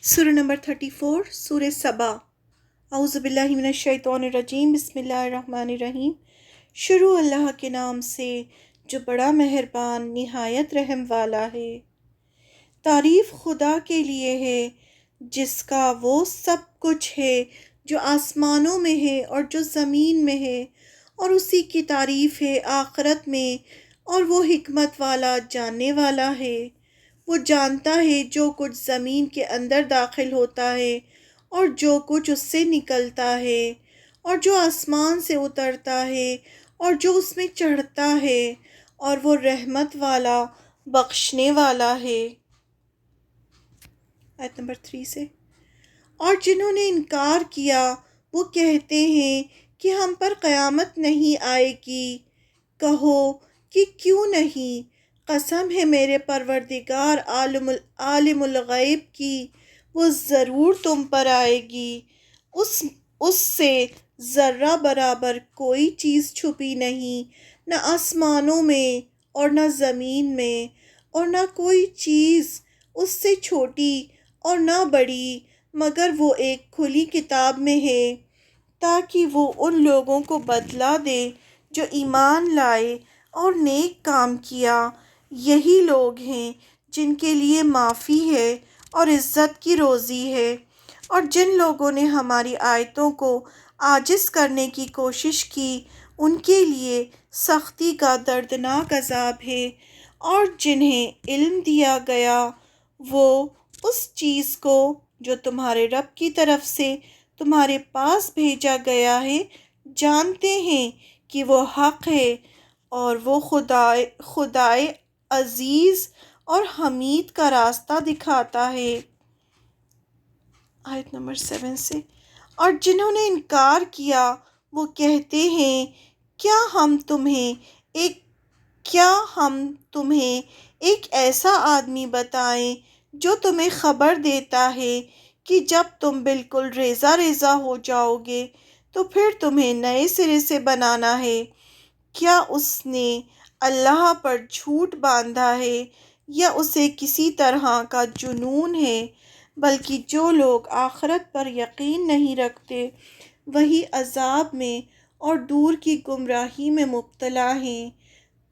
سورہ نمبر 34 سورہ سبا۔ اعوذ باللہ من الشیطان الرجیم، بسم اللہ الرحمن الرحیم۔ شروع اللہ کے نام سے جو بڑا مہربان نہایت رحم والا ہے۔ تعریف خدا کے لیے ہے جس کا وہ سب کچھ ہے جو آسمانوں میں ہے اور جو زمین میں ہے، اور اسی کی تعریف ہے آخرت میں، اور وہ حکمت والا جاننے والا ہے۔ وہ جانتا ہے جو کچھ زمین کے اندر داخل ہوتا ہے اور جو کچھ اس سے نکلتا ہے، اور جو آسمان سے اترتا ہے اور جو اس میں چڑھتا ہے، اور وہ رحمت والا بخشنے والا ہے۔ آیت نمبر 3 سے۔ اور جنہوں نے انکار کیا وہ کہتے ہیں کہ ہم پر قیامت نہیں آئے گی۔ کہو کہ کیوں نہیں، قسم ہے میرے پروردگار عالم الغیب کی، وہ ضرور تم پر آئے گی۔ اس سے ذرہ برابر کوئی چیز چھپی نہیں، نہ آسمانوں میں اور نہ زمین میں، اور نہ کوئی چیز اس سے چھوٹی اور نہ بڑی، مگر وہ ایک کھلی کتاب میں ہے، تاکہ وہ ان لوگوں کو بدلہ دے جو ایمان لائے اور نیک کام کیا۔ یہی لوگ ہیں جن کے لیے معافی ہے اور عزت کی روزی ہے، اور جن لوگوں نے ہماری آیتوں کو عاجز کرنے کی کوشش کی ان کے لیے سختی کا دردناک عذاب ہے۔ اور جنہیں علم دیا گیا وہ اس چیز کو جو تمہارے رب کی طرف سے تمہارے پاس بھیجا گیا ہے جانتے ہیں کہ وہ حق ہے، اور وہ خدائے عزیز اور حمید کا راستہ دکھاتا ہے۔ آیت نمبر 7 سے۔ اور جنہوں نے انکار کیا وہ کہتے ہیں کیا ہم تمہیں ایک ایسا آدمی بتائیں جو تمہیں خبر دیتا ہے کہ جب تم بالکل ریزہ ریزہ ہو جاؤ گے تو پھر تمہیں نئے سرے سے بنانا ہے۔ کیا اس نے اللہ پر جھوٹ باندھا ہے یا اسے کسی طرح کا جنون ہے؟ بلکہ جو لوگ آخرت پر یقین نہیں رکھتے وہی عذاب میں اور دور کی گمراہی میں مبتلا ہیں۔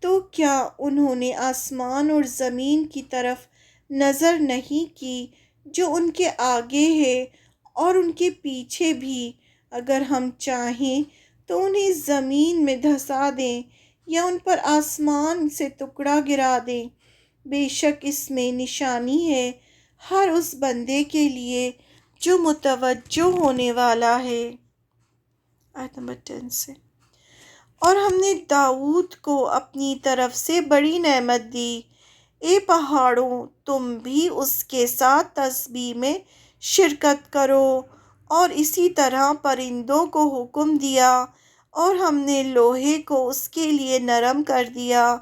تو کیا انہوں نے آسمان اور زمین کی طرف نظر نہیں کی جو ان کے آگے ہے اور ان کے پیچھے بھی؟ اگر ہم چاہیں تو انہیں زمین میں دھسا دیں یا ان پر آسمان سے ٹکڑا گرا دیں۔ بے شک اس میں نشانی ہے ہر اس بندے کے لیے جو متوجہ ہونے والا ہے۔ آیت نمبر 10 سے۔ اور ہم نے داؤد کو اپنی طرف سے بڑی نعمت دی۔ اے پہاڑوں تم بھی اس کے ساتھ تسبیح میں شرکت کرو، اور اسی طرح پرندوں کو حکم دیا، اور ہم نے لوہے کو اس کے لیے نرم کر دیا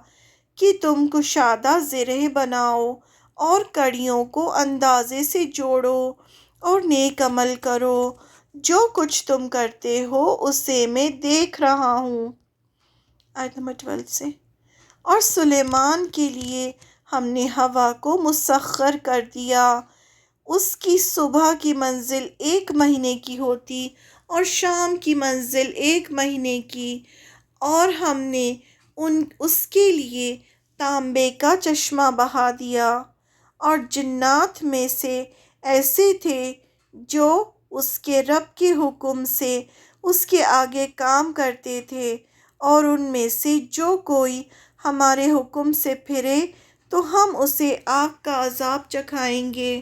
کہ تم کشادہ زرہ بناؤ، اور کڑیوں کو اندازے سے جوڑو، اور نیک عمل کرو۔ جو کچھ تم کرتے ہو اسے میں دیکھ رہا ہوں۔ آیت نمبر 12 سے۔ اور سلیمان کے لیے ہم نے ہوا کو مسخر کر دیا، اس کی صبح کی منزل 1 مہینے کی ہوتی اور شام کی منزل 1 مہینے کی، اور ہم نے اس کے لیے تانبے کا چشمہ بہا دیا۔ اور جنات میں سے ایسے تھے جو اس کے رب کے حکم سے اس کے آگے کام کرتے تھے، اور ان میں سے جو کوئی ہمارے حکم سے پھرے تو ہم اسے آگ کا عذاب چکھائیں گے،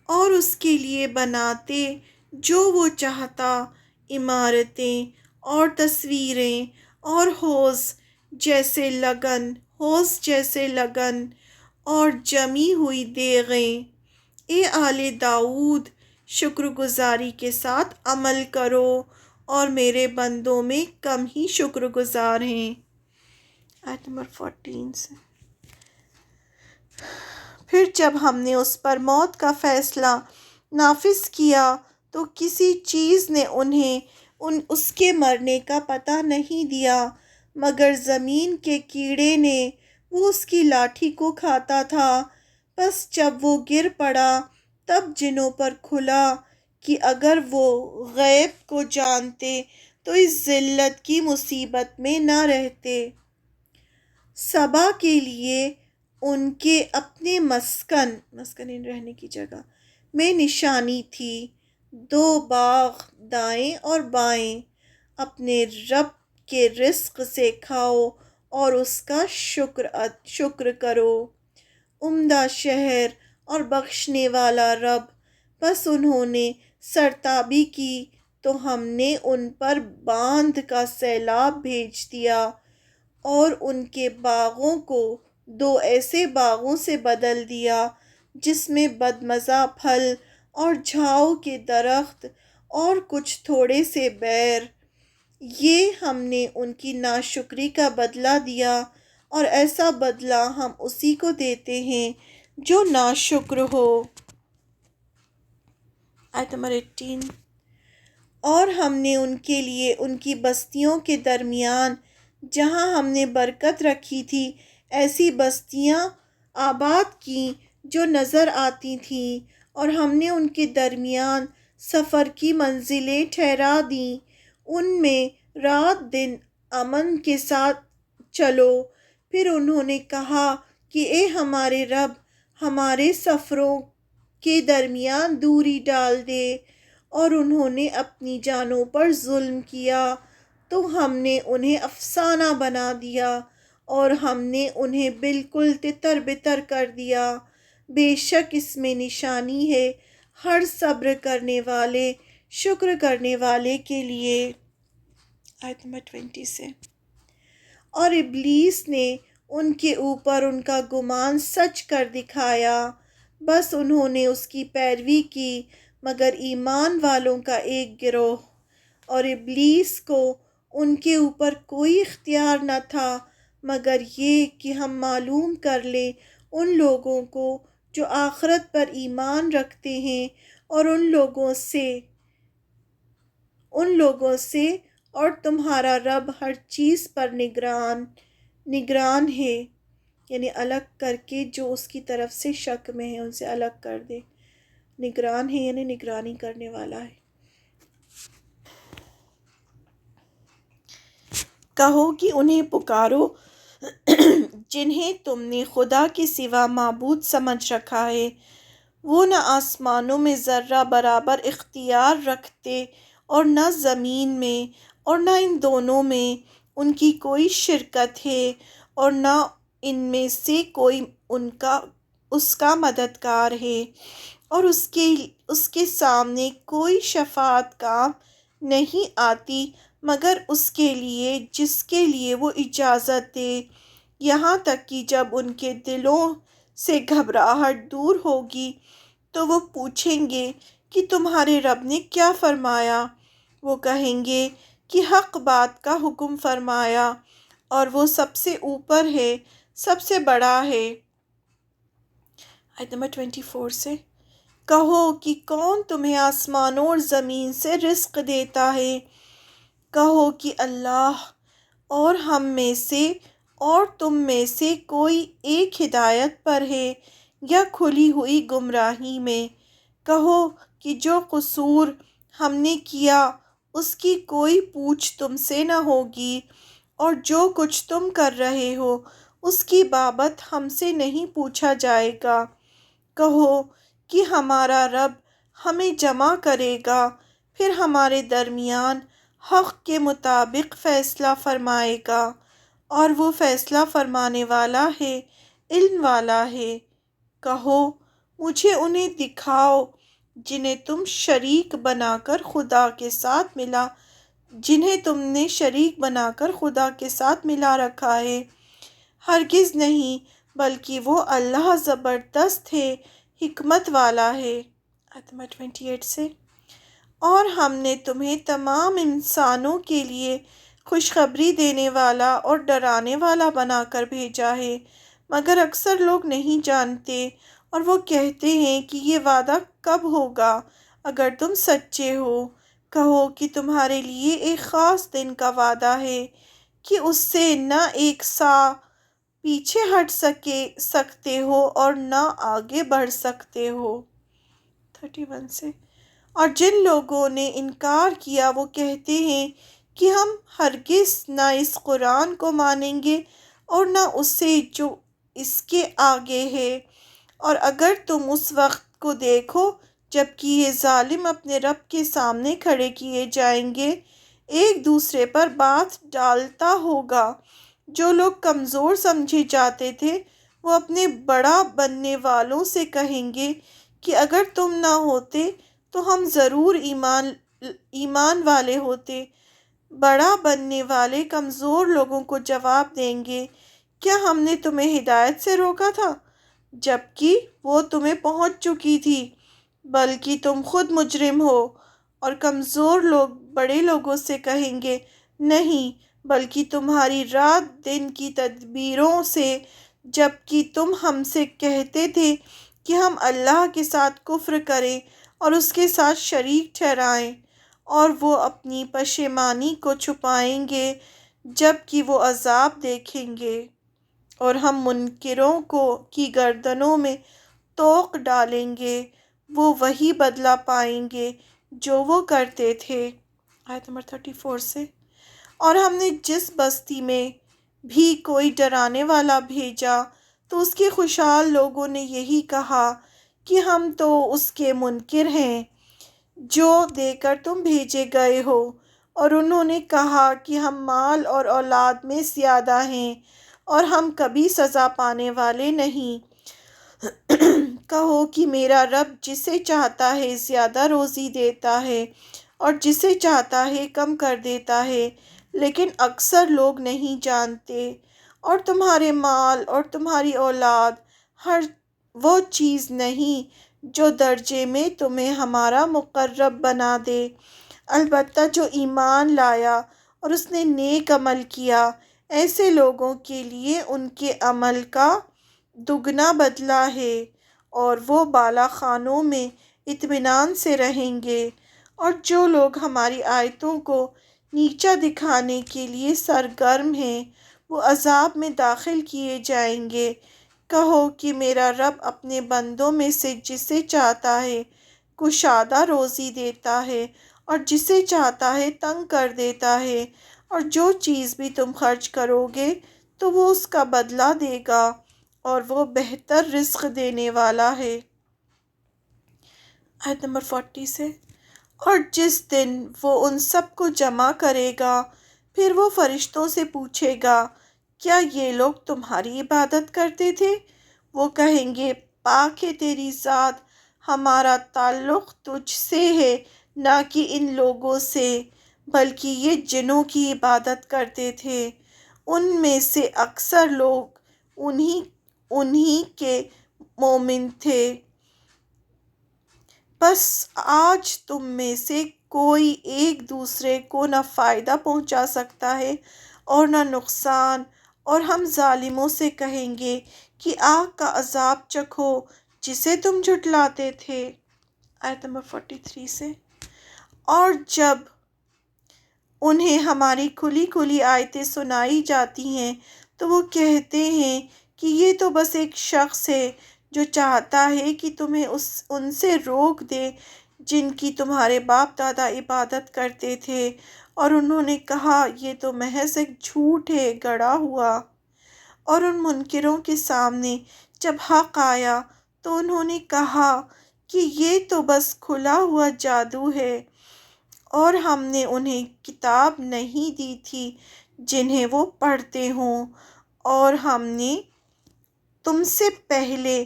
اور اس کے لیے بناتے جو وہ چاہتا عمارتیں اور تصویریں اور حوض جیسے لگن اور جمی ہوئی دیغیں۔ اے آل داؤد شکر گزاری کے ساتھ عمل کرو، اور میرے بندوں میں کم ہی شکر گزار ہیں۔ آیت نمبر 14 سے۔ پھر جب ہم نے اس پر موت کا فیصلہ نافذ کیا تو کسی چیز نے انہیں اس کے مرنے کا پتہ نہیں دیا مگر زمین کے کیڑے نے۔ وہ اس کی لاٹھی کو کھاتا تھا، بس جب وہ گر پڑا تب جنوں پر کھلا کہ اگر وہ غیب کو جانتے تو اس ذلت کی مصیبت میں نہ رہتے۔ صبا کے لیے ان کے اپنے مسکن رہنے کی جگہ میں نشانی تھی، دو باغ دائیں اور بائیں۔ اپنے رب کے رزق سے کھاؤ اور اس کا شکر کرو۔ عمدہ شہر اور بخشنے والا رب، بس انہوں نے سرتابی کی تو ہم نے ان پر باندھ کا سیلاب بھیج دیا اور ان کے باغوں کو دو ایسے باغوں سے بدل دیا جس میں بدمزہ پھل اور جھاؤ کے درخت اور کچھ تھوڑے سے بیر۔ یہ ہم نے ان کی ناشکری کا بدلہ دیا، اور ایسا بدلہ ہم اسی کو دیتے ہیں جو ناشکر ہو۔ آیت نمبر 18۔ اور ہم نے ان کے لیے ان کی بستیوں کے درمیان جہاں ہم نے برکت رکھی تھی ایسی بستیاں آباد کیں جو نظر آتی تھیں، اور ہم نے ان کے درمیان سفر کی منزلیں ٹھہرا دیں، ان میں رات دن امن کے ساتھ چلو۔ پھر انہوں نے کہا کہ اے ہمارے رب، ہمارے سفروں کے درمیان دوری ڈال دے، اور انہوں نے اپنی جانوں پر ظلم کیا تو ہم نے انہیں افسانہ بنا دیا اور ہم نے انہیں بالکل تتر بتر کر دیا۔ بے شک اس میں نشانی ہے ہر صبر کرنے والے، شکر کرنے والے کے لیے۔ آیت نمبر 20 سے۔ اور ابلیس نے ان کے اوپر ان کا گمان سچ کر دکھایا، بس انہوں نے اس کی پیروی کی مگر ایمان والوں کا ایک گروہ، اور ابلیس کو ان کے اوپر کوئی اختیار نہ تھا مگر یہ کہ ہم معلوم کر لیں ان لوگوں کو جو آخرت پر ایمان رکھتے ہیں، اور ان لوگوں سے اور تمہارا رب ہر چیز پر نگران ہے، یعنی الگ کر کے جو اس کی طرف سے شک میں ہے ان سے الگ کر دے۔ نگران ہے یعنی نگرانی کرنے والا ہے۔ کہو کہ انہیں پکارو جنہیں تم نے خدا کے سوا معبود سمجھ رکھا ہے، وہ نہ آسمانوں میں ذرہ برابر اختیار رکھتے اور نہ زمین میں، اور نہ ان دونوں میں ان کی کوئی شرکت ہے، اور نہ ان میں سے کوئی اس کا مددگار ہے، اور اس کے سامنے کوئی شفاعت کام نہیں آتی مگر اس کے لیے جس کے لیے وہ اجازت دے، یہاں تک کہ جب ان کے دلوں سے گھبراہٹ دور ہوگی تو وہ پوچھیں گے کہ تمہارے رب نے کیا فرمایا؟ وہ کہیں گے کہ حق بات کا حکم فرمایا، اور وہ سب سے اوپر ہے، سب سے بڑا ہے۔ آیت نمبر 24 سے۔ کہو کہ کون تمہیں آسمانوں اور زمین سے رزق دیتا ہے؟ کہو کہ اللہ، اور ہم میں سے اور تم میں سے کوئی ایک ہدایت پر ہے یا کھلی ہوئی گمراہی میں۔ کہو کہ جو قصور ہم نے کیا اس کی کوئی پوچھ تم سے نہ ہوگی، اور جو کچھ تم کر رہے ہو اس کی بابت ہم سے نہیں پوچھا جائے گا۔ کہو کہ ہمارا رب ہمیں جمع کرے گا، پھر ہمارے درمیان حق کے مطابق فیصلہ فرمائے گا، اور وہ فیصلہ فرمانے والا ہے، علم والا ہے۔ کہو مجھے انہیں دکھاؤ جنہیں تم نے شریک بنا کر خدا کے ساتھ ملا رکھا ہے۔ ہرگز نہیں، بلکہ وہ اللہ زبردست ہے، حکمت والا ہے۔ آیت نمبر 28 سے۔ اور ہم نے تمہیں تمام انسانوں کے لیے خوشخبری دینے والا اور ڈرانے والا بنا کر بھیجا ہے، مگر اکثر لوگ نہیں جانتے، اور وہ کہتے ہیں کہ یہ وعدہ کب ہوگا اگر تم سچے ہو۔ کہو کہ تمہارے لیے ایک خاص دن کا وعدہ ہے کہ اس سے نہ ایک سا پیچھے ہٹ سکتے ہو اور نہ آگے بڑھ سکتے ہو۔ 31 سے۔ اور جن لوگوں نے انکار کیا وہ کہتے ہیں کہ ہم ہرگز نہ اس قرآن کو مانیں گے اور نہ اس سے جو اس کے آگے ہے، اور اگر تم اس وقت کو دیکھو جب کہ یہ ظالم اپنے رب کے سامنے کھڑے کیے جائیں گے، ایک دوسرے پر بات ڈالتا ہوگا۔ جو لوگ کمزور سمجھے جاتے تھے وہ اپنے بڑا بننے والوں سے کہیں گے کہ اگر تم نہ ہوتے تو ہم ضرور ایمان والے ہوتے۔ بڑا بننے والے کمزور لوگوں کو جواب دیں گے، کیا ہم نے تمہیں ہدایت سے روکا تھا جبکہ وہ تمہیں پہنچ چکی تھی؟ بلکہ تم خود مجرم ہو۔ اور کمزور لوگ بڑے لوگوں سے کہیں گے، نہیں، بلکہ تمہاری رات دن کی تدبیروں سے، جبکہ تم ہم سے کہتے تھے کہ ہم اللہ کے ساتھ کفر کریں اور اس کے ساتھ شریک ٹھہرائیں، اور وہ اپنی پشیمانی کو چھپائیں گے جبکہ وہ عذاب دیکھیں گے، اور ہم منکروں کی گردنوں میں طوق ڈالیں گے، وہ وہی بدلہ پائیں گے جو وہ کرتے تھے۔ آیت نمبر 34 سے۔ اور ہم نے جس بستی میں بھی کوئی ڈرانے والا بھیجا تو اس کے خوشحال لوگوں نے یہی کہا کہ ہم تو اس کے منکر ہیں جو دے کر تم بھیجے گئے ہو، اور انہوں نے کہا کہ ہم مال اور اولاد میں زیادہ ہیں اور ہم کبھی سزا پانے والے نہیں۔ کہو کہ میرا رب جسے چاہتا ہے زیادہ روزی دیتا ہے اور جسے چاہتا ہے کم کر دیتا ہے، لیکن اکثر لوگ نہیں جانتے۔ اور تمہارے مال اور تمہاری اولاد ہر وہ چیز نہیں جو درجے میں تمہیں ہمارا مقرب بنا دے، البتہ جو ایمان لایا اور اس نے نیک عمل کیا، ایسے لوگوں کے لیے ان کے عمل کا دگنا بدلہ ہے، اور وہ بالا خانوں میں اطمینان سے رہیں گے۔ اور جو لوگ ہماری آیتوں کو نیچا دکھانے کے لیے سرگرم ہیں وہ عذاب میں داخل کیے جائیں گے۔ کہو کہ میرا رب اپنے بندوں میں سے جسے چاہتا ہے کشادہ روزی دیتا ہے اور جسے چاہتا ہے تنگ کر دیتا ہے، اور جو چیز بھی تم خرچ کرو گے تو وہ اس کا بدلہ دے گا، اور وہ بہتر رزق دینے والا ہے۔ آیت نمبر 40 سے۔ اور جس دن وہ ان سب کو جمع کرے گا پھر وہ فرشتوں سے پوچھے گا، کیا یہ لوگ تمہاری عبادت کرتے تھے؟ وہ کہیں گے، پاک ہے تیری ذات، ہمارا تعلق تجھ سے ہے نہ کہ ان لوگوں سے، بلکہ یہ جنوں کی عبادت کرتے تھے، ان میں سے اکثر لوگ انہی کے مومن تھے۔ بس آج تم میں سے کوئی ایک دوسرے کو نہ فائدہ پہنچا سکتا ہے اور نہ نقصان، اور ہم ظالموں سے کہیں گے کہ آگ کا عذاب چکھو جسے تم جھٹلاتے تھے۔ آیت نمبر 43 سے۔ اور جب انہیں ہماری کھلی کھلی آیتیں سنائی جاتی ہیں تو وہ کہتے ہیں کہ یہ تو بس ایک شخص ہے جو چاہتا ہے کہ تمہیں ان سے روک دے جن کی تمہارے باپ دادا عبادت کرتے تھے، اور انہوں نے کہا یہ تو محض ایک جھوٹ ہے گڑھا ہوا۔ اور ان منکروں کے سامنے جب حق آیا تو انہوں نے کہا کہ یہ تو بس کھلا ہوا جادو ہے، اور ہم نے انہیں کتاب نہیں دی تھی جنہیں وہ پڑھتے ہوں، اور ہم نے تم سے پہلے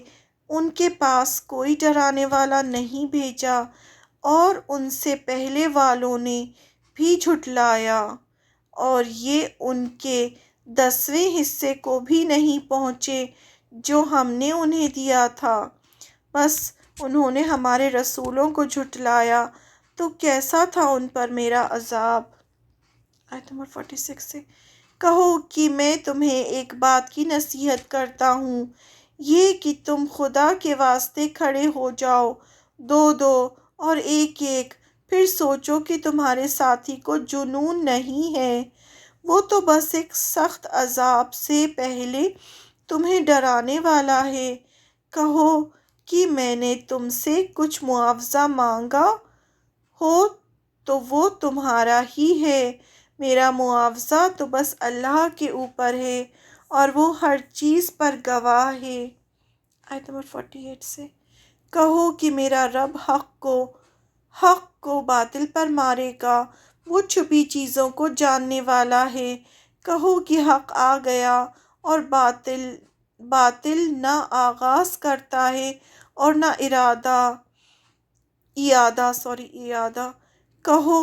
ان کے پاس کوئی ڈرانے والا نہیں بھیجا، اور ان سے پہلے والوں نے بھی جھٹلایا، اور یہ ان کے 10ویں حصے کو بھی نہیں پہنچے جو ہم نے انہیں دیا تھا، بس انہوں نے ہمارے رسولوں کو جھٹلایا تو کیسا تھا ان پر میرا عذاب۔ آیت نمبر 46 سے۔ کہو کہ میں تمہیں ایک بات کی نصیحت کرتا ہوں، یہ کہ تم خدا کے واسطے کھڑے ہو جاؤ، دو دو اور ایک ایک، پھر سوچو کہ تمہارے ساتھی کو جنون نہیں ہے، وہ تو بس ایک سخت عذاب سے پہلے تمہیں ڈرانے والا ہے۔ کہو کہ میں نے تم سے کچھ معاوضہ مانگا ہو تو وہ تمہارا ہی ہے۔ میرا معاوضہ تو بس اللہ کے اوپر ہے اور وہ ہر چیز پر گواہ ہے۔ آیت نمبر 48 سے کہو کہ میرا رب حق کو باطل پر مارے گا، وہ چھپی چیزوں کو جاننے والا ہے۔ کہو کہ حق آ گیا اور باطل نہ آغاز کرتا ہے اور نہ اعادہ۔ کہو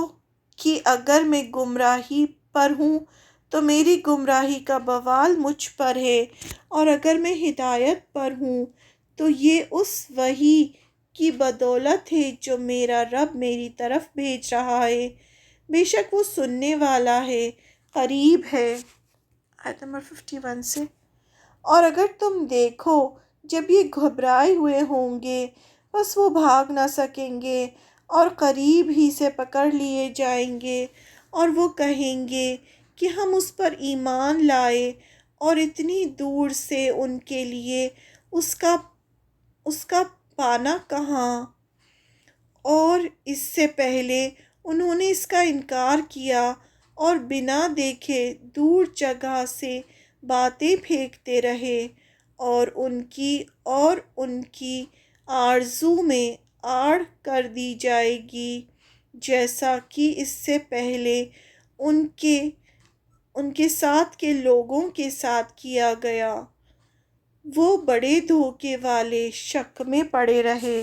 کہ اگر میں گمراہی پر ہوں تو میری گمراہی کا بوال مجھ پر ہے، اور اگر میں ہدایت پر ہوں تو یہ اس وحی کی بدولت ہے جو میرا رب میری طرف بھیج رہا ہے۔ بے شک وہ سننے والا ہے، قریب ہے۔ آیت نمبر 51 سے اور اگر تم دیکھو جب یہ گھبرائے ہوئے ہوں گے، بس وہ بھاگ نہ سکیں گے اور قریب ہی سے پکڑ لیے جائیں گے، اور وہ کہیں گے کہ ہم اس پر ایمان لائے، اور اتنی دور سے ان کے لیے اس کا پانا کہاں، اور اس سے پہلے انہوں نے اس کا انکار کیا اور بنا دیکھے دور جگہ سے باتیں پھینکتے رہے، اور ان کی آرزو میں آڑ کر دی جائے گی، جیسا کہ اس سے پہلے ان کے ساتھ کے لوگوں کے ساتھ کیا گیا۔ وہ بڑے دھوکے والے شک میں پڑے رہے۔